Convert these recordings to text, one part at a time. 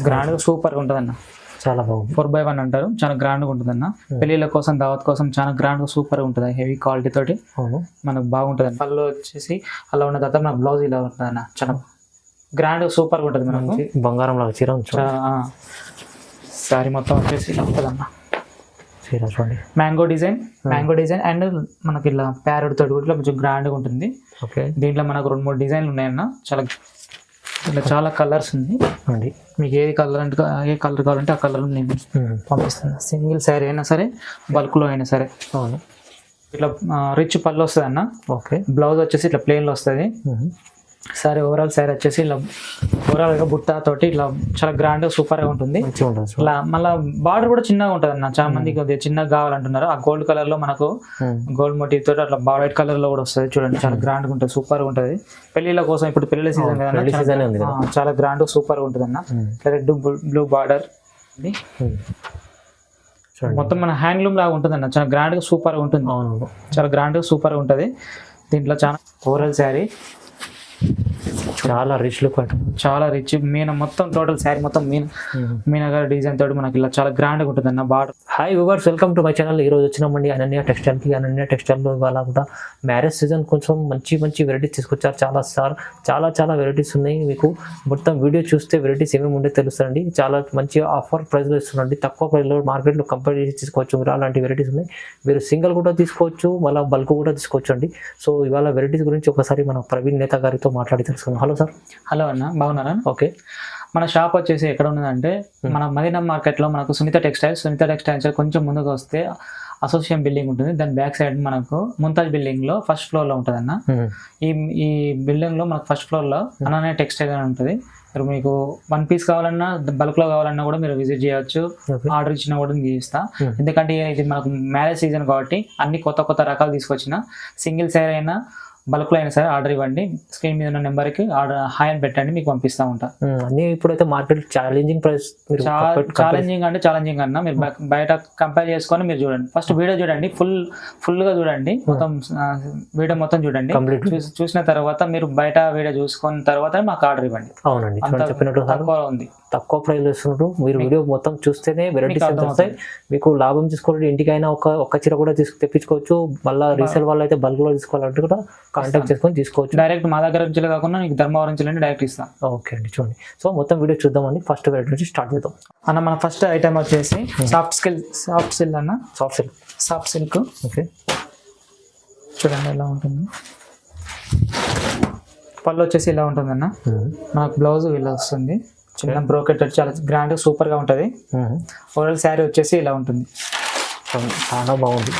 గ్రాండ్గా సూపర్గా ఉంటుంది అన్న. చాలా బాగుంది. 4x1 అంటారు, చాలా గ్రాండ్గా ఉంటుంది అన్న. పెళ్ళిళ్ళ కోసం దావత్ కోసం చాలా గ్రాండ్గా సూపర్గా ఉంటుంది, హెవీ క్వాలిటీ తోటి మనకు బాగుంటుంది. పళ్ళు వచ్చేసి అలా ఉన్న తర్వాత మన బ్లౌజ్ ఇలా ఉంటుంది అన్న, చాలా గ్రాండ్గా సూపర్గా ఉంటుంది మనకు. బంగారం లాగా చీర శారీ మొత్తం వచ్చేసి ఇలా ఉంటుంది అన్న. చీర చూడండి, మ్యాంగో డిజైన్ అండ్ మనకి ఇలా ప్యారెట్ తోటి కూడా కొంచెం గ్రాండ్గా ఉంటుంది. ఓకే, దీంట్లో మనకు 2-3 డిజైన్లు ఉన్నాయన్న. ఇలా చాలా కలర్స్ ఉంది. మీకు ఏ కలర్ కావాలంటే ఆ కలర్ నేను పంపిస్తాను. సింగిల్ శారీ అయినా సరే, బల్క్లో అయినా సరే. అవును, ఇట్లా రిచ్ పళ్ళు వస్తుంది అన్న. ఓకే, బ్లౌజ్ వచ్చేసి ఇట్లా ప్లెయిన్లో వస్తుంది. శారీ ఓవరాల్ శారీ వచ్చేసి ఇలా ఓవరాల్గా బుట్టాతోటి ఇట్లా చాలా గ్రాండ్గా సూపర్గా ఉంటుంది. ఇలా మళ్ళీ బార్డర్ కూడా చిన్నగా ఉంటుంది అన్న. చాలా మందికి కొద్దిగా చిన్నగా కావాలంటున్నారు. ఆ గోల్డ్ కలర్లో మనకు గోల్డ్ మోటివ్ తోటి అట్లా వైట్ కలర్లో కూడా వస్తుంది. చూడండి, చాలా గ్రాండ్గా ఉంటుంది, సూపర్గా ఉంటుంది. పెళ్ళిళ్ళ కోసం ఇప్పుడు పెళ్ళిళ్ళ సీజన్ కదా, చాలా గ్రాండ్గా సూపర్గా ఉంటుంది అన్న. రెడ్ బ్లూ బార్డర్ మొత్తం మన హ్యాండ్లూమ్ లాగా ఉంటుంది అన్న. చాలా గ్రాండ్గా సూపర్గా ఉంటుంది. చాలా గ్రాండ్గా సూపర్గా ఉంటుంది. దీంట్లో చాలా ఓవరాల్ శారీ చాలా రిచ్ లుక్, చాలా రిచ్ మీన మొత్తం టోటల్ శారీ మొత్తం మీనగారి డిజైన్ తోటి మనకి ఇలా చాలా గ్రాండ్గా ఉంటుంది అన్న. Border. Hi viewers, welcome to my channel. ఈరోజు వచ్చినామండి అనన్య టెక్స్టైల్కి. అనన్య టెక్స్టైల్లో ఇవాళ కూడా మ్యారేజ్ సీజన్ కొంచెం మంచి వెరైటీస్ తీసుకొచ్చారు. చాలా వెరైటీస్ ఉన్నాయి. మీకు మొత్తం వీడియో చూస్తే వెరైటీస్ ఏమేమి ఉండే తెలుస్తాయండి. చాలా మంచి ఆఫర్ ప్రైస్లో ఇస్తున్నాండి. తక్కువ ప్రైస్లో మార్కెట్లో కంపేర్ చేసి తీసుకోవచ్చు. మీరు అలాంటి వెరైటీస్ ఉన్నాయి. మీరు సింగిల్ కూడా తీసుకోవచ్చు, మళ్ళీ బల్క్ కూడా తీసుకోవచ్చు అండి. సో ఇవాళ వెరైటీస్ గురించి ఒకసారి మన ప్రవీణ్ నేత గారితో మాట్లాడి తెలుసుకుందాం. Hello sir. హలో అన్న, బాగున్నారా? ఓకే, మన షాప్ వచ్చేసి ఎక్కడ ఉన్నదంటే మన మదీనా మార్కెట్లో మనకు సునీత టెక్స్టైల్స్ కొంచెం ముందుకు వస్తే అసోసియేషన్ బిల్డింగ్ ఉంటుంది. దాని బ్యాక్ సైడ్ మనకు ముంతాజ్ బిల్డింగ్ లో ఫస్ట్ ఫ్లోర్ లో ఉంటుంది అన్న. ఈ బిల్డింగ్ లో మనకు ఫస్ట్ ఫ్లోర్ లో అనన్య టెక్స్టైల్ అని ఉంటుంది. మీరు మీకు 1 పీస్ కావాలన్నా, బల్క్ లో కావాలన్నా కూడా మీరు విజిట్ చేయొచ్చు. ఆర్డర్ ఇచ్చినా కూడా నేను చేస్తా. ఎందుకంటే ఇది మనకు మ్యారేజ్ సీజన్ కాబట్టి అన్ని కొత్త రకాలు తీసుకొచ్చిన. సింగిల్ శారీ అయినా బల్క్లో అయినా సరే ఆర్డర్ ఇవ్వండి. స్క్రీన్ మీద ఉన్న నెంబర్కి ఆర్డర్ హాయ్ అని పెట్టండి, మీకు పంపిస్తూ ఉంటా. అన్నీ ఇప్పుడైతే మార్కెట్ ఛాలెంజింగ్ ప్రైస్, ఛాలెంజింగ్ అన్న. మీరు బయట కంపేర్ చేసుకొని మీరు చూడండి. ఫస్ట్ వీడియో చూడండి, ఫుల్గా చూడండి, మొత్తం వీడియో మొత్తం చూడండి. చూసిన తర్వాత మీరు బయట వీడియో చూసుకున్న తర్వాత మాకు ఆర్డర్ ఇవ్వండి. అవునండి, చెప్పినట్టు తక్కువ ఉంది, తక్కువ ప్రైస్ ఇస్తున్నారు. మీరు వీడియో మొత్తం చూస్తేనే వెరైటీస్ వస్తాయి. మీకు లాభం తీసుకోవాలి. ఇంటికైనా ఒక్క చీర కూడా తెప్పించుకోవచ్చు. మళ్ళీ రీసేల్ వాళ్ళు అయితే బల్క్ లో తీసుకోవాలంటే కూడా కాంటాక్ట్ చేసుకొని తీసుకోవచ్చు. డైరెక్ట్ మా దగ్గర నుంచి కాకుండా నీకు ధర్మవరం నుంచి డైరెక్ట్ ఇస్తాం. ఓకే అండి, చూడండి. సో మొత్తం వీడియో చూద్దామండి. ఫస్ట్ వెరైటీ నుంచి స్టార్ట్ చేద్దాం అన్న. మన ఫస్ట్ ఐటమ్ వచ్చేసి సాఫ్ట్ సిల్క్ అన్న. Soft silk. ఓకే, చూడండి ఎలా ఉంటుంది. పళ్ళు వచ్చేసి ఇలా ఉంటుంది అన్న. మనకు బ్లౌజ్ ఇలా వస్తుంది, చిన్న బ్రోకెట్ చాలా గ్రాండ్ సూపర్గా ఉంటుంది. ఓవరాల్ శారీ వచ్చేసి ఇలా ఉంటుంది. చాలా బాగుంది.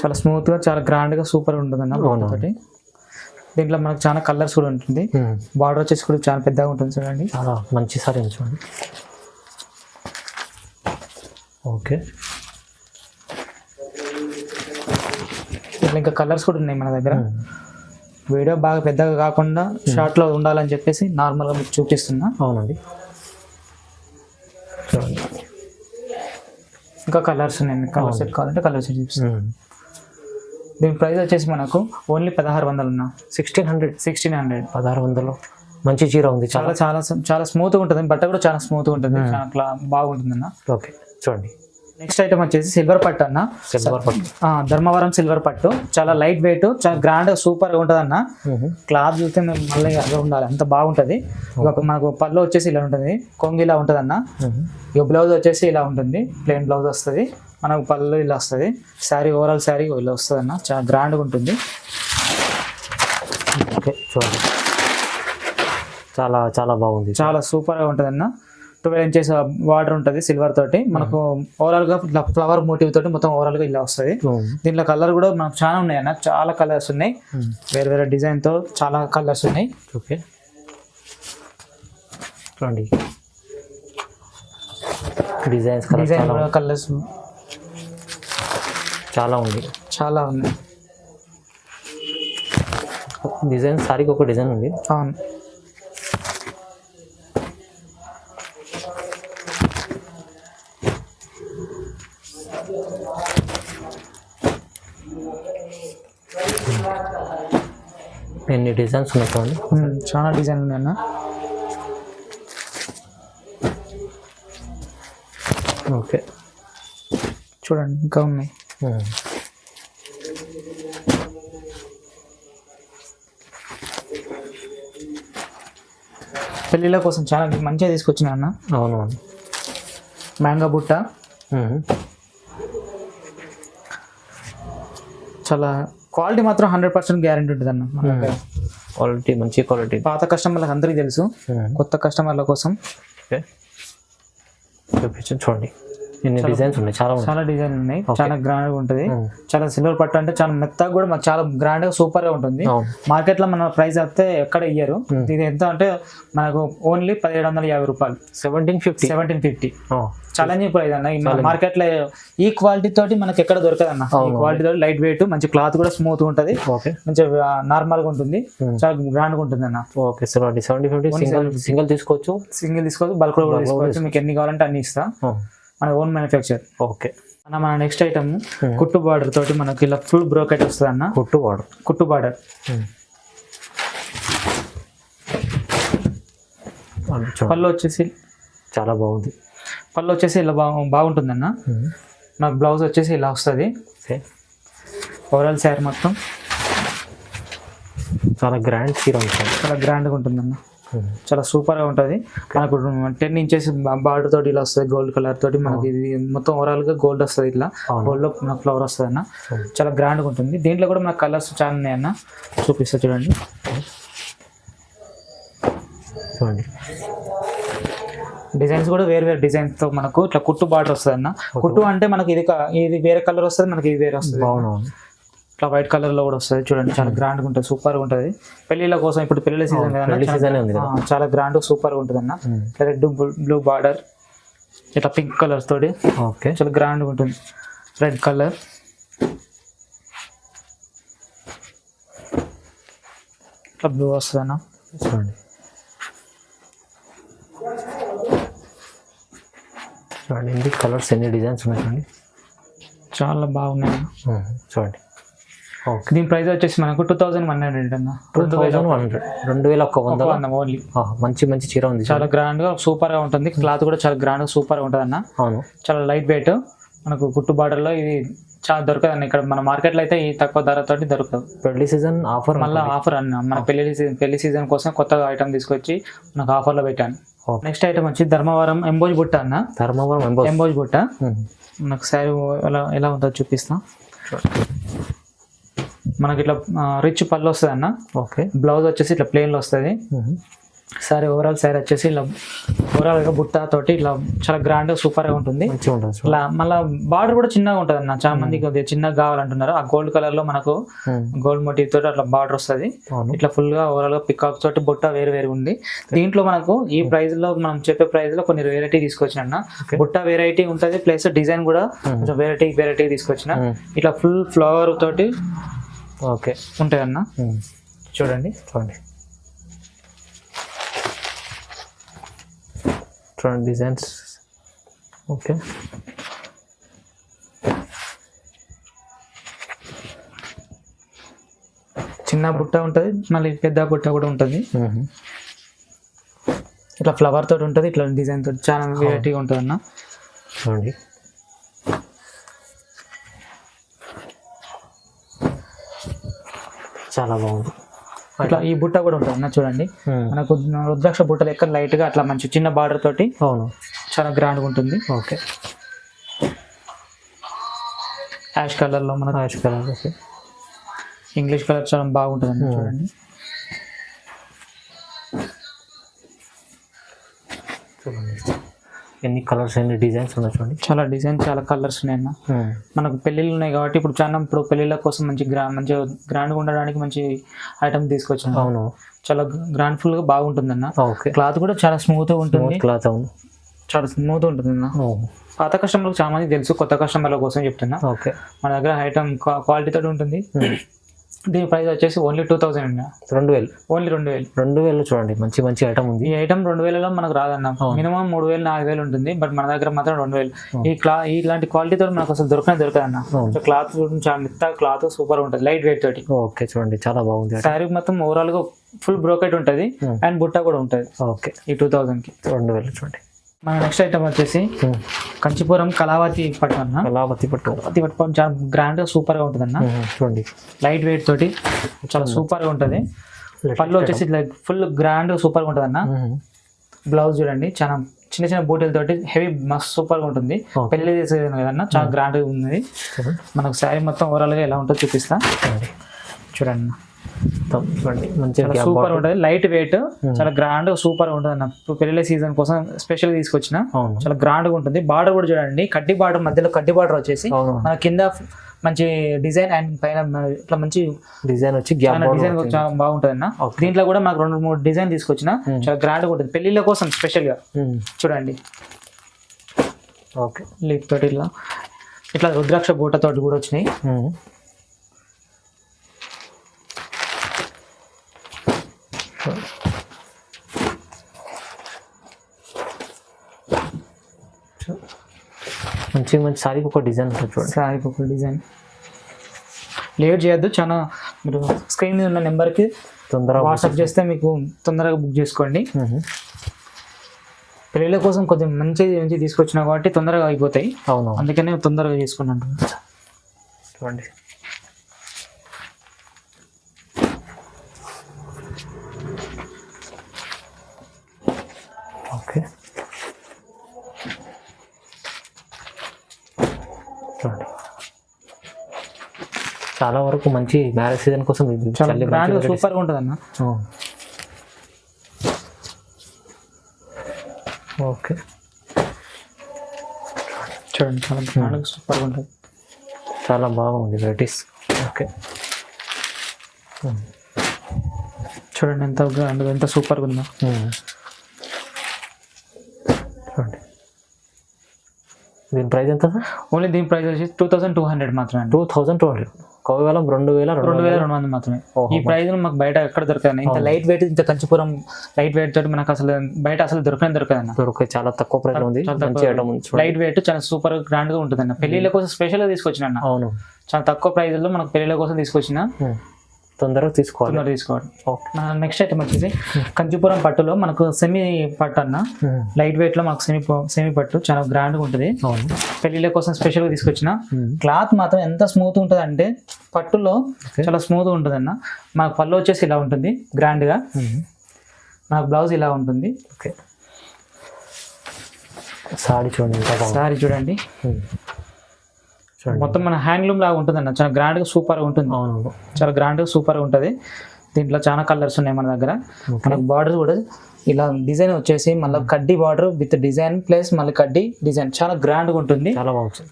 చాలా స్మూత్గా, చాలా గ్రాండ్గా సూపర్గా ఉంటుంది అన్న. దీంట్లో మనకు చాలా కలర్స్ కూడా ఉంటుంది. బార్డర్ వచ్చేసి కూడా చాలా పెద్దగా ఉంటుంది. చూడండి, చాలా మంచి సారీ చూడండి. ఓకే, ఇంకా కలర్స్ కూడా ఉన్నాయి మన దగ్గర. వీడియో బాగా పెద్దగా కాకుండా షార్ట్లో ఉండాలని చెప్పేసి నార్మల్గా మీకు చూపిస్తున్నా. అవునండి, ఇంకా కలర్స్ ఉన్నాయి. కలర్ సెట్ కావాలంటే కలర్ సెట్ చూపిస్తాను. దీని ప్రైస్ వచ్చేసి మనకు ఓన్లీ 1600 ఉన్నా. 1600 1600 మంచి చీర ఉంది. చాలా స్మూత్గా ఉంటుంది. బట్ట కూడా చాలా స్మూత్గా ఉంటుంది, చాలా బాగుంటుంది అన్న. ఓకే, చూడండి. నెక్స్ట్ ఐటమ్ వచ్చేసి సిల్వర్ పట్టు అన్న. ధర్మవరం సిల్వర్ పట్టు చాలా లైట్ వెయిట్, చాలా గ్రాండ్ సూపర్గా ఉంటుంది అన్న. క్లాత్ చూస్తే మేము మళ్ళీ అదే ఉండాలి, అంత బాగుంటుంది. మనకు పళ్ళు వచ్చేసి ఇలా ఉంటుంది, కొంగు ఇలా ఉంటుంది అన్న. ఇక బ్లౌజ్ వచ్చేసి ఇలా ఉంటుంది, ప్లెయిన్ బ్లౌజ్ వస్తుంది. మనకు పళ్ళు ఇలా వస్తుంది. శారీ ఓవరాల్ శారీ ఇలా వస్తుంది అన్న. చాలా గ్రాండ్గా ఉంటుంది. ఓకే, చూడండి, చాలా బాగుంది. చాలా సూపర్గా ఉంటుంది అన్న. 12 ఇంచెస్ బార్డర్ ఉంటుంది సిల్వర్ తోటి. మనకు ఓవరాల్ గా ఇట్లా ఫ్లవర్ మోటివ్ తోటి మొత్తం ఓవరాల్ గా ఇలా వస్తుంది. దీంట్లో కలర్ కూడా మనకు చాలా ఉన్నాయి అన్న. చాలా కలర్స్ ఉన్నాయి, వేరే డిజైన్ తో చాలా కలర్స్ ఉన్నాయి. ఓకే, చూడండి, డిజైన్ కలర్స్ చాలా ఉంది. డిజైన్ సారీకి ఒక డిజైన్ ఉంది. అవును, ఎన్ని డిజైన్స్ ఉన్నాయి చూడండి. చాలా డిజైన్ ఉన్నాయి అన్న. ఓకే చూడండి ఇంకా ఉన్నాయి. పెళ్ళిళ్ళ కోసం చాలా మంచిగా తీసుకొచ్చిన అన్న. అవునవును. మ్యాంగో బుట్ట చాలా క్వాలిటీ మాత్రం 100% గ్యారెంటీ ఉంటుంది అన్న. క్వాలిటీ మంచి క్వాలిటీ. పాత కస్టమర్లకు అందరికీ తెలుసు, కొత్త కస్టమర్ల కోసం ఓకే చూపించండి. చూడండి ఎన్ని డిజైన్స్ ఉన్నాయి. చాలా డిజైన్ ఉన్నాయి. చాలా గ్రాండ్ గా ఉంటుంది. చాలా సిల్వర్ పట్టు అంటే చాలా మెత్తగా కూడా చాలా గ్రాండ్ గా సూపర్ గా ఉంటుంది. మార్కెట్ లో మన ప్రైస్ అయితే ఎక్కడ ఇయ్యరు. ఇది ఎంత అంటే మనకు ఓన్లీ 1750 రూపాయలు. 1750 ఛాలెంజింగ్ ప్రైస్ అన్న. మార్కెట్ లో ఈ క్వాలిటీ తోటి మనకి ఎక్కడ దొరకదు అన్న. ఈ క్వాలిటీ తోటి లైట్ వెయిట్, మంచి క్లాత్ కూడా స్మూత్ ఉంటది, మంచిగా నార్మల్ గా ఉంటుంది, చాలా గ్రాండ్ గా ఉంటుంది అన్న. ఓకే 1750 సింగిల్ తీసుకోవచ్చు, బల్క్ కూడా తీసుకోవచ్చు. మీకు ఎన్ని కావాలంటే అన్ని ఇస్తా. మన ఓన్ మ్యానుఫ్యాక్చర్. ఓకే అన్న మన నెక్స్ట్ ఐటమ్ కుట్టు బార్డర్ తోటి మనకి ఇలా ఫుల్ బ్రోకెట్ వస్తుంది అన్న. కుట్టు బార్డర్ పళ్ళు వచ్చేసి చాలా బాగుంది. పళ్ళు వచ్చేసి ఇలా బాగుంటుంది అన్న. నాకు బ్లౌజ్ వచ్చేసి ఇలా వస్తుంది. ఓవరాల్ శారీ మొత్తం చాలా గ్రాండ్ చీర ఉంటుంది. చాలా గ్రాండ్గా ఉంటుంది అన్న. చాలా సూపర్గా ఉంటుంది. మనకు 10 ఇంచెస్ బార్డర్ తోటి ఇలా వస్తుంది, గోల్డ్ కలర్ తోటి. మనకి ఇది మొత్తం ఓవరాల్ గా గోల్డ్ వస్తుంది. ఇట్లా గోల్డ్ లో మనకు ఫ్లవర్ వస్తుంది అన్న. చాలా గ్రాండ్గా ఉంటుంది. దీంట్లో కూడా మనకు కలర్స్ చాలా ఉన్నాయి అన్న. చూపిస్తా చూడండి. డిజైన్స్ కూడా వేరే డిజైన్స్ తో మనకు ఇట్లా కుట్టు బార్డర్ వస్తుంది అన్న. కుట్టు అంటే మనకి ఇది వేరే కలర్ వస్తుంది, మనకి ఇది వేరే వస్తుంది. ఇట్లా వైట్ కలర్ లో కూడా వస్తుంది. చూడండి చాలా గ్రాండ్ గా ఉంటుంది, సూపర్ గా ఉంటుంది. పెళ్లిళ్ళ కోసం ఇప్పుడు పెళ్లి సీజన్ కదా, చాలా గ్రాండ్ సూపర్ గా ఉంటుంది అన్న. రెడ్ బ్లూ బార్డర్, ఇట్లా పింక్ కలర్స్ తోటి చాలా గ్రాండ్ గా ఉంటుంది. రెడ్ కలర్, ఇట్లా బ్లూ వస్తుంది అన్న. చూడండి చూడండి కలర్స్ ఎన్ని డిజైన్స్ ఉన్నాయి చూడండి, చాలా బాగున్నాయి. చూడండి దీని ప్రైస్ వచ్చేసి మనకు 2100 అన్న. 2100 ఓన్లీ. మంచి చీర ఉంది. చాలా గ్రాండ్ గా సూపర్ గా ఉంటుంది. క్లాత్ కూడా చాలా గ్రాండ్ గా సూపర్ గా ఉంటుంది అన్న. అవును చాలా లైట్ వెయిట్. మనకు కుట్టు బార్డర్ లో ఇది చాలా దొరకదు అన్న. ఇక్కడ మన మార్కెట్ లో అయితే ఈ తక్కువ ధరతోటి దొరకదు. పెళ్లి సీజన్ ఆఫర్, మళ్ళీ ఆఫర్ అన్న. మన పెళ్లి సీజన్ కోసం కొత్త ఐటమ్ తీసుకొచ్చి మనకు ఆఫర్ లో పెట్టాను. నెక్స్ట్ ఐటమ్ వచ్చి ధర్మవరం ఎంబోజ్ బుట్ట అన్న. ఎంబోజ్ బుట్ట మనకు శారీ ఎలా ఉంటుందో చూపిస్తాం. మనకి ఇట్లా రిచ్ పళ్ళు వస్తుంది అన్న. ఓకే బ్లౌజ్ వచ్చేసి ఇట్లా ప్లెయిన్ లో వస్తుంది. సారీ ఓవరాల్ శారీ వచ్చేసి ఇలా ఓవరాల్ గా బుట్ట తోటి ఇట్లా చాలా గ్రాండ్ గా సూపర్ గా ఉంటుంది. ఇలా మళ్ళీ బార్డర్ కూడా చిన్నగా ఉంటుంది అన్న. చాలా మంది కొద్దిగా చిన్నగా కావాలంటున్నారు. ఆ గోల్డ్ కలర్ లో మనకు గోల్డ్ మోటివ్ తోటి అట్లా బార్డర్ వస్తుంది. ఇట్లా ఫుల్ గా ఓవరాల్ గా పికాక్ తోటి బుట్ట వేరు ఉంది. దీంట్లో మనకు ఈ ప్రైస్ లో మనం చెప్పే ప్రైస్ లో కొన్ని వెరైటీ తీసుకొచ్చిన అన్న. బుట్ట వెరైటీ ఉంటుంది, ప్లస్ డిజైన్ కూడా కొంచెం వెరైటీ తీసుకొచ్చిన. ఇట్లా ఫుల్ ఫ్లవర్ తోటి ఓకే ఉంటాయి అన్న. చూడండి డిజైన్స్. ఓకే చిన్న బుట్ట ఉంటుంది, మళ్ళీ పెద్ద బుట్ట కూడా ఉంటుంది. ఇట్లా ఫ్లవర్ తోటి ఉంటుంది, ఇట్లా డిజైన్ తోటి చాలా వెరైటీగా ఉంటుంది అన్న. చూడండి చాలా బాగుంది. ఇట్లా ఈ బుట్ట కూడా ఉంటుంది అన్న. చూడండి మనకు రుద్రాక్ష బుట్ట లెక్క లైట్ గా అట్లా మంచి చిన్న బార్డర్ తోటి. అవును చాలా గ్రాండ్ గా ఉంటుంది. ఓకే యాష్ కలర్ లో మనకు ash colour. Okay English colour చాలా బాగుంటుంది అన్న. చూడండి ఎన్ని కలర్స్ ఎన్ని డిజైన్స్ ఉన్నాయి చూడండి. చాలా డిజైన్ చాలా కలర్స్ ఉన్నాయి అన్న. మనకు పెళ్ళిళ్ళు ఉన్నాయి కాబట్టి ఇప్పుడు పెళ్ళిళ్ళ కోసం మంచిగా గ్రాండ్గా ఉండడానికి మంచి ఐటమ్ తీసుకొచ్చాను. అవును చాలా గ్రాండ్ ఫుల్ గా బాగుంటుంది అన్న. ఓకే క్లాత్ కూడా చాలా స్మూత్ గా ఉంటుంది. క్లాత్ అవును చాలా స్మూత్ ఉంటుంది అన్న. పాత కస్టమర్లకు చాలా మంది తెలుసు, కొత్త కస్టమర్ల కోసం చెప్తున్నా. ఓకే మన దగ్గర ఐటమ్ క్వాలిటీ తోటి ఉంటుంది. దీని ప్రైస్ వచ్చేసి ఓన్లీ 2000 అన్న. 2000. ఓన్లీ 2000. 2000 చూడండి మంచి మంచి ఐటమ్ ఉంది. ఈ ఐటమ్ 2000లో మనకు రాదన్న. మినిమం 3000 4000 ఉంటుంది. బట్ మన దగ్గర మాత్రం 2000. ఇలాంటి క్వాలిటీతో మనకు అసలు దొరకదన్న. క్లాత్ చాలా మెత్త క్లాత్ సూపర్ ఉంటుంది, లైట్ వెయిట్ తోటి. ఓకే చూడండి చాలా బాగుంది. శారీ మొత్తం ఓవరాల్ గా ఫుల్ బ్రోకెట్ ఉంటుంది అండ్ బుట్ట కూడా ఉంటుంది. ఓకే ఈ 2000కి 2000 చూడండి. మన నెక్స్ట్ ఐటమ్ వచ్చేసి కంచిపురం కళావతి పట్టు అన్న. కళావతి పట్టు చాలా గ్రాండ్ గా సూపర్ గా ఉంటుంది అన్న. చూడండి లైట్ వెయిట్ తోటి చాలా సూపర్ గా ఉంటుంది. పళ్ళు వచ్చేసి ఫుల్ గ్రాండ్ సూపర్ గా ఉంటుంది అన్న. బ్లౌజ్ చూడండి చాలా చిన్న చిన్న బూటీలతోటి హెవీ మస్త్ సూపర్ గా ఉంటుంది. పెళ్లి చేసేది కదన్నా చాలా గ్రాండ్ గా ఉంది. మనకు శారీ మొత్తం ఓవరాల్ గా ఎలా ఉంటుందో చూపిస్తా చూడండి. మంచిగా సూపర్ ఉంటుంది, లైట్ వెయిట్, చాలా గ్రాండ్ సూపర్ ఉంటుంది అన్న. పెళ్లి సీజన్ కోసం స్పెషల్ తీసుకొచ్చిన చాలా గ్రాండ్ గా ఉంటుంది. బార్డర్ కూడా చూడండి, కడ్డీ బార్డర్ మధ్యలో కడ్డీ బార్డర్ వచ్చేసి మన కింద మంచి డిజైన్ అండ్ పైన ఇట్లా మంచి డిజైన్ వచ్చి డిజైన్ చాలా బాగుంటుంది అన్న. దీంట్లో కూడా మనకు 2-3 డిజైన్ తీసుకొచ్చిన చాలా గ్రాండ్ గా ఉంటుంది పెళ్లిళ్ళ కోసం స్పెషల్ గా. చూడండి ఓకే లీప్ తోటి ఇట్లా రుద్రాక్ష బూట తోటి కూడా వచ్చినాయి. మంచి మంచి సారీకి ఒక డిజైన్ ఉంటుంది చూడండి. సారీకి ఒక డిజైన్. లేట్ చేయొద్దు, చాలా మీరు స్క్రీన్ మీద ఉన్న నెంబర్కి తొందరగా వాట్సాప్ చేస్తే మీకు తొందరగా బుక్ చేసుకోండి. పెళ్ళిళ్ళ కోసం కొంచెం మంచి తీసుకొచ్చినా కాబట్టి తొందరగా అయిపోతాయి. అవును, అందుకనే తొందరగా చేసుకున్నాను. చూడండి ఓకే చూడండి చాలా వరకు మంచి మ్యారేజ్ సీజన్ కోసం సూపర్ గా ఉంటుంది అన్న. ఓకే చూడండి చాలా గ్రాండ్ సూపర్ గా ఉంటుంది, చాలా బాగుంది వెరైటీస్. ఓకే చూడండి ఎంత గ్రాండ్ ఎంత సూపర్ గా ఉందో. చూడండి దీని ప్రైస్ ఎంత? ఓన్లీ దీని ప్రైస్ వచ్చి 2200 మాత్రమే. 2200 కేవలం 2200 మాత్రమే. ఈ ప్రైస్ మాకు బయట ఎక్కడ దొరకదు. ఇంత లైట్ వెయిట్, ఇంత కంచిపురం లైట్ వెయిట్ తోటి మనకు అసలు బయట అసలు దొరకదన్న. చాలా తక్కువ ప్రైస్ ఉంది. లైట్ వెయిట్ చాలా సూపర్ గ్రాండ్ గా ఉంటుంది అన్న. పెళ్లిళ్ళ కోసం స్పెషల్ గా తీసుకొచ్చిన అన్న. అవును, చాలా తక్కువ ప్రైస్ లో మనకు పెళ్లిళ్ళ కోసం తీసుకొచ్చిన. తొందరగా తీసుకోవాలి. నెక్స్ట్ ఐటమ్ వచ్చేసి కంచిపురం పట్టులో మనకు సెమీ పట్టు అన్న. లైట్ వెయిట్ లో మనకు సెమీ పట్టు చాలా గ్రాండ్ గా ఉంటుంది. పెళ్లిళ్ళ కోసం స్పెషల్ గా తీసుకొచ్చిన. క్లాత్ మాత్రం ఎంత స్మూత్ ఉంటుంది అంటే పట్టులో చాలా స్మూత్ గా ఉంటుంది అన్న. మనకు పళ్ళు వచ్చేసి ఇలా ఉంటుంది గ్రాండ్ గా. మనకు బ్లౌజ్ ఇలా ఉంటుంది. ఓకే సారీ చూడండి, సారీ చూడండి మొత్తం మన హ్యాండ్లూమ్ లాగా ఉంటుంది అన్న. చాలా గ్రాండ్ గా సూపర్ గా ఉంటుంది. చాలా గ్రాండ్ గా సూపర్ గా ఉంటుంది. దీంట్లో చాలా కలర్స్ ఉన్నాయి మన దగ్గర. మనకు బార్డర్ కూడా ఇలా డిజైన్ వచ్చేసి మళ్ళీ కడ్డీ బార్డర్ విత్ డిజైన్ ప్లస్ మళ్ళీ కడ్డీ డిజైన్ చాలా గ్రాండ్ గా ఉంటుంది.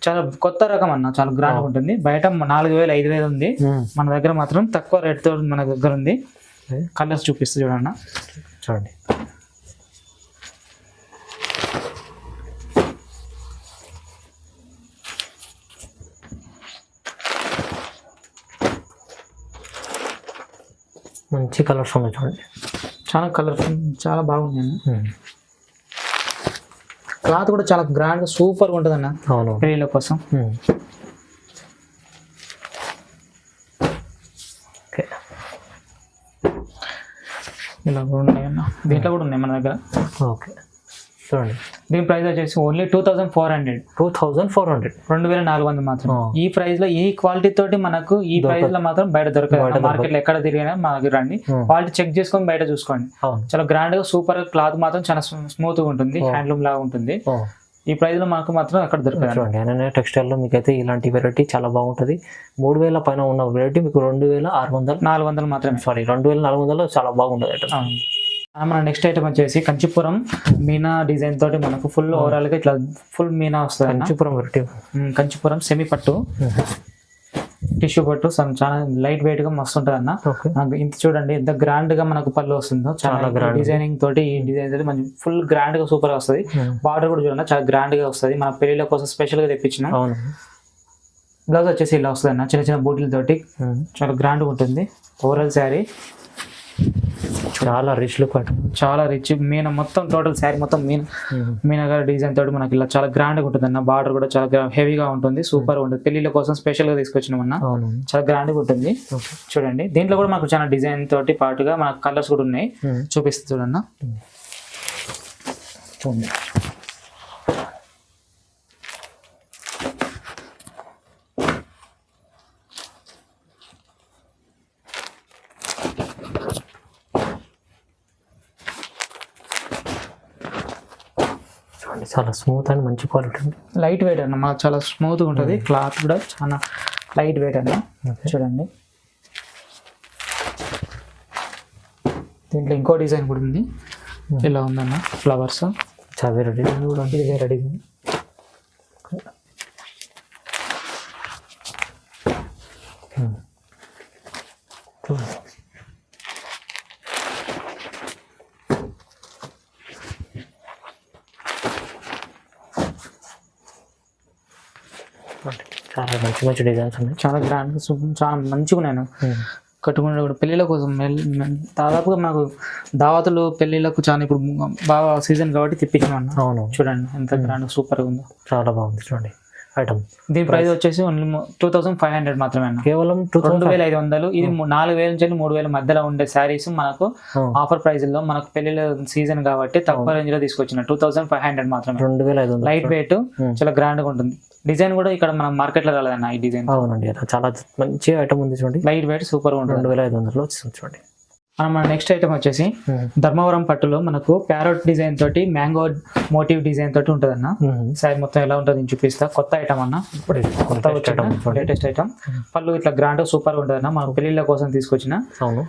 చాలా కొత్త రకం అన్న, చాలా గ్రాండ్ గా ఉంటుంది. బయట 4000 5000 ఉంది, మన దగ్గర మాత్రం తక్కువ రేట్ తో మన దగ్గర ఉంది. కలర్స్ చూపిస్తూ చూడన్న. చూడండి మంచి కలర్స్ ఉన్నాయి చూడండి. చాలా కలర్ఫుల్, చాలా బాగుంది అన్న. క్లాత్ కూడా చాలా గ్రాండ్ సూపర్ గా ఉంటుంది అన్న. అవును, పెళ్లిళ్ళ కోసం. ఓకే ఇలా కూడా ఉన్నాయి అన్న. దీంట్లో కూడా ఉన్నాయి మన దగ్గర. ఓకే చూడండి దీని ప్రైస్ వచ్చేసి ఓన్లీ 2400. 2400 మాత్రం. ఈ ప్రైస్ లో ఈ క్వాలిటీ తోటి మనకు ఈ ప్రైస్ లో మాత్రం బయట దొరకదు. మార్కెట్ లో ఎక్కడ తిరిగినా మా దగ్గర రండి, క్వాలిటీ చెక్ చేసుకొని బయట చూసుకోండి. చాలా గ్రాండ్ గా సూపర్ క్లాత్ మాత్రం చాలా స్మూత్ గా ఉంటుంది, హ్యాండ్లూమ్ లాగా ఉంటుంది. ఈ ప్రైస్ లో మనకు మాత్రం అక్కడ దొరకదు. చూడండి అనన్య టెక్స్టైల్ లో మీకైతే ఇలాంటి వెరైటీ చాలా బాగుంటుంది. 3000 పైన ఉన్న వెరైటీ మీకు 2600 మాత్రమే. సారీ 2400 చాలా బాగుంటుంది. మన నెక్స్ట్ ఐటమ్ వచ్చేసి కంచిపురం మీనా డిజైన్ తోటి మనకు ఫుల్ ఓవరాల్ గా ఇట్లా ఫుల్ మీనా వస్తుంది. కంచిపురం వెరైటీ, కంచిపురం సెమీ పట్టు టిష్యూ పట్టు చాలా లైట్ వెయిట్ గా మస్తు ఉంటుంది అన్న. ఇంత చూడండి ఎంత గ్రాండ్ గా మనకు పళ్ళు వస్తుందో. చాలా డిజైనింగ్ తోటి ఈ డిజైన్ తోటి మంచి ఫుల్ గ్రాండ్ గా సూపర్ గా వస్తుంది. బార్డర్ కూడా చూడండి చాలా గ్రాండ్ గా వస్తుంది. మన పెళ్లిళ్ళ కోసం స్పెషల్ గా తెప్పించిన. బ్లౌజ్ వచ్చేసి ఇలా వస్తుంది అన్న, చిన్న చిన్న బూటీలతోటి చాలా గ్రాండ్గా ఉంటుంది. ఓవరాల్ శారీ చాలా రిచ్ లుక్ ఐటమ్, చాలా రిచ్ మొత్తం టోటల్ శారీ మొత్తం మీనగారి డిజైన్ తోటి మనకి ఇలా చాలా గ్రాండ్గా ఉంటుంది అన్న. బార్డర్ కూడా చాలా హెవీగా ఉంటుంది, సూపర్ ఉంటుంది. పెళ్లిళ్ళ కోసం స్పెషల్గా తీసుకొచ్చినామన్నా, చాలా గ్రాండ్గా ఉంటుంది. చూడండి దీంట్లో కూడా మనకు చాలా డిజైన్ తోటి పాటుగా మనకు కలర్స్ కూడా ఉన్నాయి, చూపిస్తుంది చూడన్న. చూడండి చాలా స్మూత్ అండ్ మంచి క్వాలిటీ ఉంది. లైట్ వెయిట్ అన్న, మాకు చాలా స్మూత్గా ఉంటుంది. క్లాత్ కూడా చాలా లైట్ వెయిట్ అన్న. చూడండి దీంట్లో ఇంకో డిజైన్ కూడా ఉంది, ఇలా ఉందన్న ఫ్లవర్స్. చాలా వేరే డిజైన్ కూడా ఉంది. ఇది వేరే డిజైన్. చాలా మంచి మంచి డిజైన్స్ ఉన్నాయి, చాలా గ్రాండ్, చాలా మంచిగా ఉన్నాయి. కట్టుకుంటే కూడా పెళ్ళిళ్ళ కోసం దాదాపుగా మనకు దావతులు పెళ్ళిళ్ళకు చాలా ఇప్పుడు బాగా సీజన్ కాబట్టి తెప్పించామన్న. అవును చూడండి ఎంత గ్రాండ్ సూపర్గా ఉందో, చాలా బాగుంది. చూడండి ఐటమ్, దీని ప్రైస్ వచ్చేసి ఓన్లీ 2500 మాత్రమే అన్న. కేవలం 2500. ఇది 4000 నుంచి 3000 మధ్యలో ఉండే శారీస్ మనకు ఆఫర్ ప్రైస్ లో, మనకు పెళ్లిళ్ళ సీజన్ కాబట్టి తక్కువ రేంజ్ లో తీసుకొచ్చిన 2500 మాత్రమే. 2500 లైట్ వెయిట్, చాలా గ్రాండ్ గా ఉంటుంది. డిజైన్ కూడా ఇక్కడ మనం మార్కెట్ లో రాలేదన్న ఈ డిజైన్. అవునండి, చాలా మంచి ఐటమ్ ఉంది. చూడండి లైట్ వెయిట్ సూపర్ గా ఉంటుంది. 2500లో వచ్చింది. చూడండి మన నెక్స్ట్ ఐటమ్ వచ్చేసి ధర్మవరం పట్టులో మనకు ప్యారోట్ డిజైన్ తోటి మ్యాంగో మోటివ్ డిజైన్ తోటి ఉంటుంది అన్న. శారీ మొత్తం ఎలా ఉంటుంది నేను చూపిస్తా. కొత్త ఐటమ్ అన్న, లేటెస్ట్ ఐటమ్. పళ్ళు ఇట్లా గ్రాండ్ సూపర్ ఉంటుంది అన్న, మన పెళ్లిళ్ళ కోసం తీసుకొచ్చిన. అవును,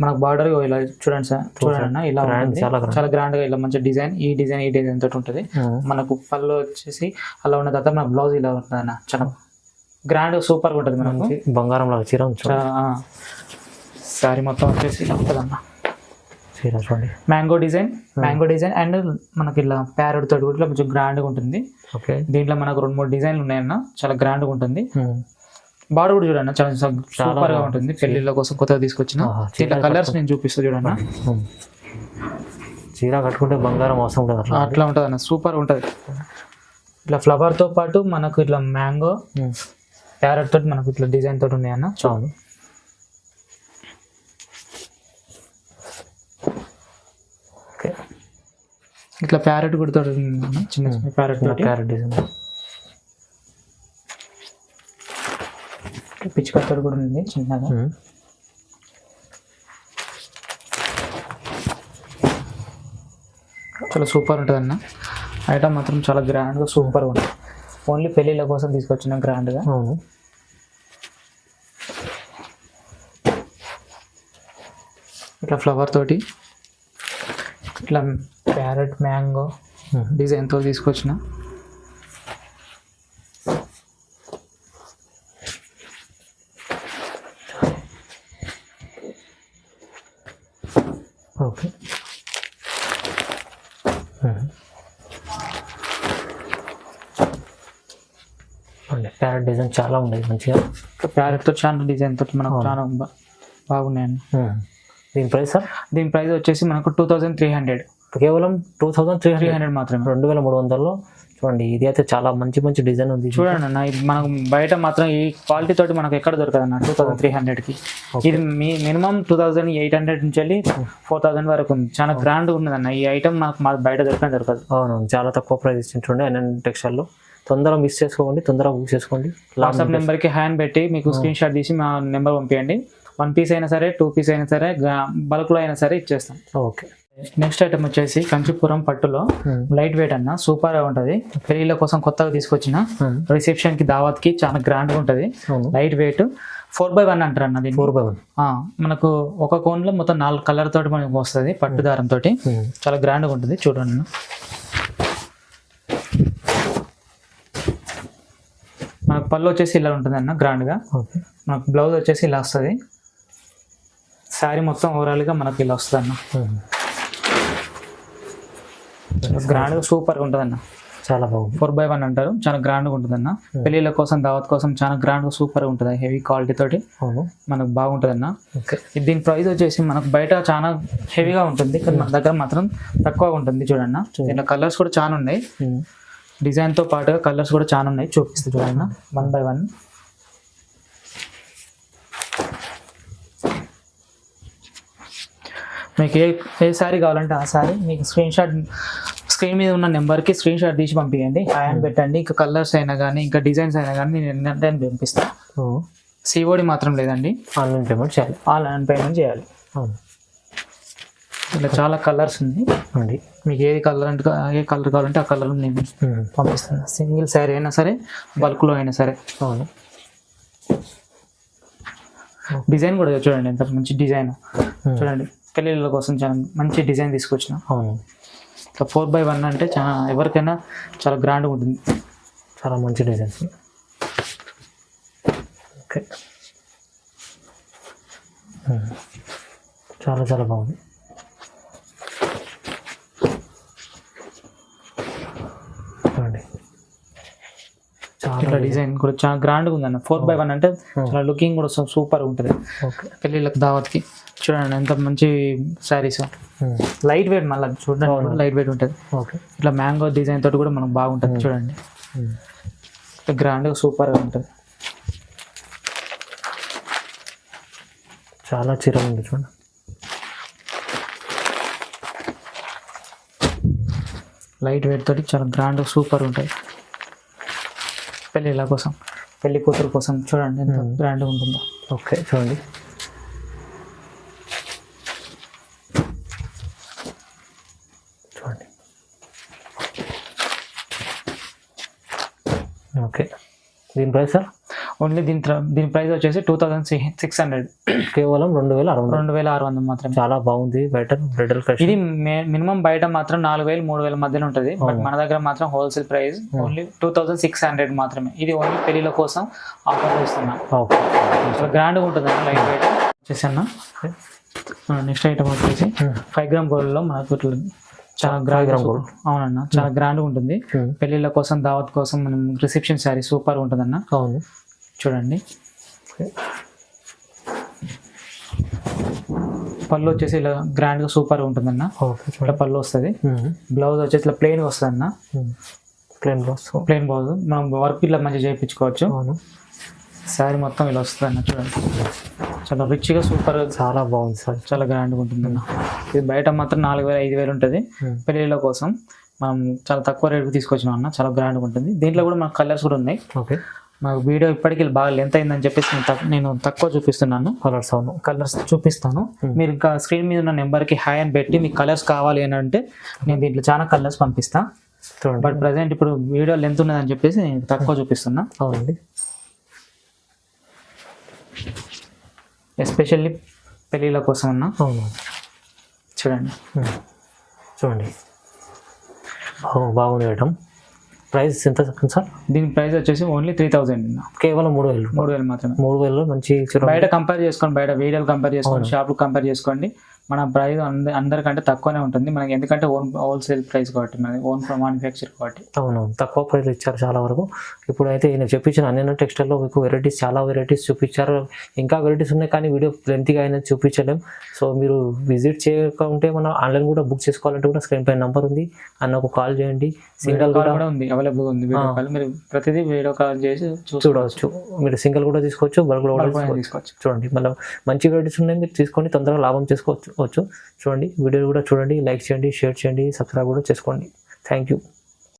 మనకు బార్డర్ ఇలా చూడండి సార్, చూడండి అన్న ఇలా ఉంటుంది, చాలా గ్రాండ్ గా ఇలా మంచి డిజైన్, ఈ డిజైన్ తోటి ఉంటుంది. మనకు పళ్ళు వచ్చేసి అలా ఉన్న తర్వాత మన బ్లౌజ్ ఇలా ఉంటుంది అన్న, చాలా గ్రాండ్ సూపర్ గా ఉంటుంది. మనకు బంగారం లాగా చీర శారీ మొత్తం వచ్చేసి ఇలా ఉంటుంది అన్న. చీర చూడండి, మ్యాంగో డిజైన్ అండ్ మనకి ఇలా ప్యారెట్ తోటి కూడా కొంచెం గ్రాండ్ గా ఉంటుంది. ఓకే, దీంట్లో మనకు 2-3 డిజైన్లు ఉన్నాయన్న, చాలా గ్రాండ్ గా ఉంటుంది. బార్డర్ కూడా చూడన్న, చాలా సూపర్ గా ఉంటుంది. పెళ్లిళ్ళ కోసం కొత్తగా తీసుకొచ్చిన. దీంట్లో కలర్స్ నేను చూపిస్తా చూడన్న. చీర కట్టుకుంటే బంగారం అవసరం ఉంటుంది, అట్లా ఉంటుంది అన్న, సూపర్ ఉంటుంది. ఇట్లా ఫ్లవర్ తో పాటు మనకు ఇట్లా మ్యాంగో ప్యారెట్ తోటి మనకు ఇట్లా డిజైన్ తోటి ఉన్నాయన్న. చాలు, ఇట్లా ప్యారెట్ కూడా తోటి చిన్న ప్యారెట్ డిజైన్, పిచ్చికత్తోడు కూడా ఉంది చిన్నగా. చాలా సూపర్ ఉంటుంది అన్న. ఐటమ్ మాత్రం చాలా గ్రాండ్గా సూపర్గా ఉంటుంది. ఓన్లీ పెళ్ళిళ్ళ కోసం తీసుకొచ్చిన గ్రాండ్గా. అవును, ఇట్లా ఫ్లవర్ తోటి ఇట్లా ప్యారెట్ మ్యాంగో డిజైన్తో తీసుకొచ్చిన. ఓకే, ప్యారెట్ డిజైన్ చాలా ఉండేది మంచిగా. ప్యారెట్తో చాలా డిజైన్ తోటి మనకు చాలా బాగున్నాయండి. దీని ప్రైస్ సార్? దీని ప్రైస్ వచ్చేసి మనకు 2300. కేవలం 2300 మాత్రమే. 2300లో చూడండి. ఇది అయితే చాలా మంచి మంచి డిజైన్ ఉంది. చూడండి అన్న, ఇది మనకు బయట మాత్రం ఈ క్వాలిటీ తోటి మనకు ఎక్కడ దొరకదు అన్న 2300కి. ఇది మినిమం 2800 నుంచి వెళ్ళి 4000 వరకు ఉంది. చాలా గ్రాండ్ ఉన్నది అన్న. ఈ ఐటమ్ మాకు బయట దొరకదు. అవును, చాలా తక్కువ ప్రైస్ ఇచ్చింటుండే NN టెక్స్టైల్లో. తొందరగా మిస్ చేసుకోండి, తొందరగా బుక్ చేసుకోండి. వాట్సాప్ నెంబర్కి హ్యాండ్ పెట్టి మీకు స్క్రీన్ షాట్ తీసి మా నెంబర్ పంపించండి. 1 పీస్ అయినా సరే, 2 పీస్ అయినా సరే, బల్క్లో అయినా సరే ఇచ్చేస్తాం. ఓకే. నెక్స్ట్ ఐటమ్ వచ్చేసి కంచిపురం పట్టులో లైట్ వెయిట్ అన్న, సూపర్ గా ఉంటది. పెళ్లిళ్ళ కోసం కొత్తగా తీసుకొచ్చిన, రిసెప్షన్ కి దావత్ కి చాలా గ్రాండ్ గా ఉంటది. లైట్ వెయిట్ 4x1 అంటారు అన్న. 4x1 మనకు ఒక కోన్ లో మొత్తం 4 కలర్ తోటి మనకు వస్తుంది, పట్టు దారం తోటి. చాలా గ్రాండ్ గా ఉంటుంది. చూడండి, మనకు పళ్ళు వచ్చేసి ఇలా ఉంటుంది అన్న, గ్రాండ్ గా. మనకు బ్లౌజ్ వచ్చేసి ఇలా వస్తుంది. శారీ మొత్తం ఓవరాల్ గా మనకి ఇలా వస్తుంది అన్న. గ్రాండ్ గా సూపర్ గా ఉంటుంది అన్న. చాలా బాగుంది. 4x1 అంటారు, చాలా గ్రాండ్గా ఉంటుంది అన్న. పెళ్ళిళ్ళ కోసం దావత్ కోసం చాలా గ్రాండ్గా సూపర్గా ఉంటుంది, హెవీ క్వాలిటీ తోటి అవును. మనకు బాగుంటుంది అన్న. ఓకే. దీని ప్రైస్ వచ్చేసి మనకు బయట చాలా హెవీగా ఉంటుంది, కానీ మన దగ్గర మాత్రం తక్కువగా ఉంటుంది చూడన్న. దీంట్లో కలర్స్ కూడా చాలా ఉన్నాయి, డిజైన్తో పాటుగా కలర్స్ కూడా చాలా ఉన్నాయి, చూపిస్తుంది చూడన్న 1x1. మీకు ఏ శారీ కావాలంటే ఆ శారీ మీకు స్క్రీన్ మీద ఉన్న నెంబర్కి స్క్రీన్ షాట్ తీసి పంపించండి, హాయ్ అని పెట్టండి. ఇంకా కలర్స్ అయినా కానీ ఇంకా డిజైన్స్ అయినా కానీ నేను ఏంటంటే పంపిస్తాను. సిఓడి మాత్రం లేదండి, ఆన్లైన్ పేమెంట్ చేయాలి. ఆన్లైన్ పేమెంట్ చేయాలి. ఇట్లా చాలా కలర్స్ ఉంది, మీకు ఏ కలర్ కావాలంటే ఆ కలర్ నేను పంపిస్తాను. సింగిల్ శారీ అయినా సరే, బల్క్లో అయినా సరే. అవును. డిజైన్ కూడా చూడండి, ఎంత మంచి డిజైన్ చూడండి. పెళ్ళిళ్ళ కోసం చాలా మంచి డిజైన్ తీసుకొచ్చిన. అవును. ఇట్లా 4x1 అంటే చాలా ఎవరికైనా చాలా గ్రాండ్గా ఉంటుంది, చాలా మంచి డిజైన్స్. ఓకే. చాలా చాలా బాగుంది. చూడండి, ఇట్లా డిజైన్ కూడా చాలా గ్రాండ్గా ఉందన్న. 4x1 అంటే చాలా లుకింగ్ కూడా సూపర్ ఉంటుంది. ఓకే. పెళ్ళిళ్ళకి దావత్కి చూడండి ఎంత మంచి శారీస్, లైట్ వెయిట్, మళ్ళీ చూడండి లైట్ వెయిట్ ఉంటుంది. ఓకే. ఇట్లా మ్యాంగో డిజైన్ తోటి కూడా మనకు బాగుంటుంది చూడండి, గ్రాండ్గా సూపర్గా ఉంటుంది. చాలా చీర ఉంది చూడండి. లైట్ వెయిట్ తోటి చాలా గ్రాండ్గా సూపర్ ఉంటుంది. పెళ్ళిళ్ళ కోసం, పెళ్లి కూతురు కోసం చూడండి ఎంత గ్రాండ్గా ఉంటుందో. ఓకే. చూడండి, చూడండి. ఓకే. దీని ప్రైస్ సార్? ఓన్లీ దీని ప్రైస్ వచ్చేసి 2600, కేవలం 2600 మాత్రమే. చాలా బాగుంది. బయట బ్రైడల్ కలెక్షన్ ఇది మినిమం బయట మాత్రం 4000-3000 మధ్యలో ఉంటుంది, బట్ మన దగ్గర మాత్రం హోల్సేల్ ప్రైస్ ఓన్లీ 2600 మాత్రమే. ఇది ఓన్లీ పెళ్లిల కోసం ఆఫర్ చేస్తున్నాం. ఓకే. చాలా గ్రాండ్గా ఉంటుంది అన్న, లైట్ వెయిట్ వచ్చేసి అన్న. నెక్స్ట్ ఐటమ్ వచ్చేసి 5 గ్రామ్ గోల్డ్లో మనకు ఇట్లా చాలా గ్రాండ్, అవునన్న చాలా గ్రాండ్గా ఉంటుంది. పెళ్లిళ్ళ కోసం దావత్ కోసం మనం రిసెప్షన్ శారీ సూపర్ ఉంటుందన్న. అవును. చూడండి, పళ్ళు వచ్చేసి ఇలా గ్రాండ్గా సూపర్ ఉంటుందన్న. ఇట్లా పళ్ళు వస్తుంది. బ్లౌజ్ వచ్చేసి ఇట్లా ప్లెయిన్గా వస్తుంది అన్న, ప్లెయిన్ బ్లౌజ్. మనం వర్క్ ఇట్లా మంచిగా చేయించుకోవచ్చు. శారీ మొత్తం ఇలా వస్తుంది అన్న. చూడండి, చాలా రిచ్గా సూపర్, చాలా బాగుంది సార్, చాలా గ్రాండ్గా ఉంటుంది అన్న. ఇది బయట మాత్రం 4000-5000 ఉంటుంది. పెళ్ళిళ్ళ కోసం మనం చాలా తక్కువ రేటుకి తీసుకొచ్చినాం అన్న, చాలా గ్రాండ్గా ఉంటుంది. దీంట్లో కూడా మనకు కలర్స్ కూడా ఉన్నాయి. ఓకే. మాకు వీడియో ఇప్పటికీ బాగా లెంత్ అయిందని చెప్పేసి నేను తక్కువ చూపిస్తున్నాను. కలర్స్ చూపిస్తాను. మీరు ఇంకా స్క్రీన్ మీద ఉన్న నెంబర్కి హాయ్ అని పెట్టి మీకు కలర్స్ కావాలి అని అంటే నేను దీంట్లో చాలా కలర్స్ పంపిస్తాను. బట్ ప్రజెంట్ ఇప్పుడు వీడియో లెంత్ ఉన్నదని చెప్పేసి నేను తక్కువ చూపిస్తున్నా. అవునండి. ఎస్పెషల్లీ పెళ్ళిళ్ళ కోసం అన్న. అవును. చూడండి, చూడండి, బాగుంది ఐటమ్. ప్రైస్ ఎంత సార్? దీని ప్రైస్ వచ్చేసి ఓన్లీ 3000 అన్న, కేవలం 3000 మాత్రమే. 3000 మంచి బయట కంపేర్ చేసుకోండి, బయట వీడియోలు కంపేర్ చేసుకోండి, షాప్లు కంపేర్ చేసుకోండి. మన ప్రైస్ అందరికంటే తక్కువనే ఉంటుంది మనకి, ఎందుకంటే హోల్సేల్ ప్రైస్ కాబట్టి, మనకి ఓన్ మ్యానుఫ్యాక్చర్ కాబట్టి. అవునవును, తక్కువ ప్రైస్ ఇచ్చారు చాలా వరకు. ఇప్పుడైతే నేను చూపించిన అన్ని టెక్స్టైల్లో మీకు వెరైటీస్, చాలా వెరైటీస్ చూపించారు. ఇంకా వెరైటీస్ ఉన్నాయి కానీ వీడియో లెంతీగా అయినా చూపించలేం. సో మీరు విజిట్ చేయకుంటే మనం ఆన్లైన్ కూడా బుక్ చేసుకోవాలంటే కూడా స్క్రీన్ పై నెంబర్ ఉంది, అన్నకు కాల్ చేయండి. సింగిల్ కూడా ఉంది, అవైలబుల్ ఉంది వీడియో కాల్. మీరు ప్రతిదీ వీడియో కాల్ చేసి చూడవచ్చు. మీరు సింగిల్ కూడా తీసుకోవచ్చు, బల్క్ కూడా తీసుకోవచ్చు. చూడండి, మళ్ళీ మంచి వెరైటీస్ ఉన్నాయి, మీరు తీసుకొని తొందరగా లాభం చేసుకోవచ్చు. చూడండి, వీడియో కూడా చూడండి, లైక్ చేయండి, షేర్ చేయండి, సబ్స్క్రైబ్ కూడా చేసుకోండి. Thank you.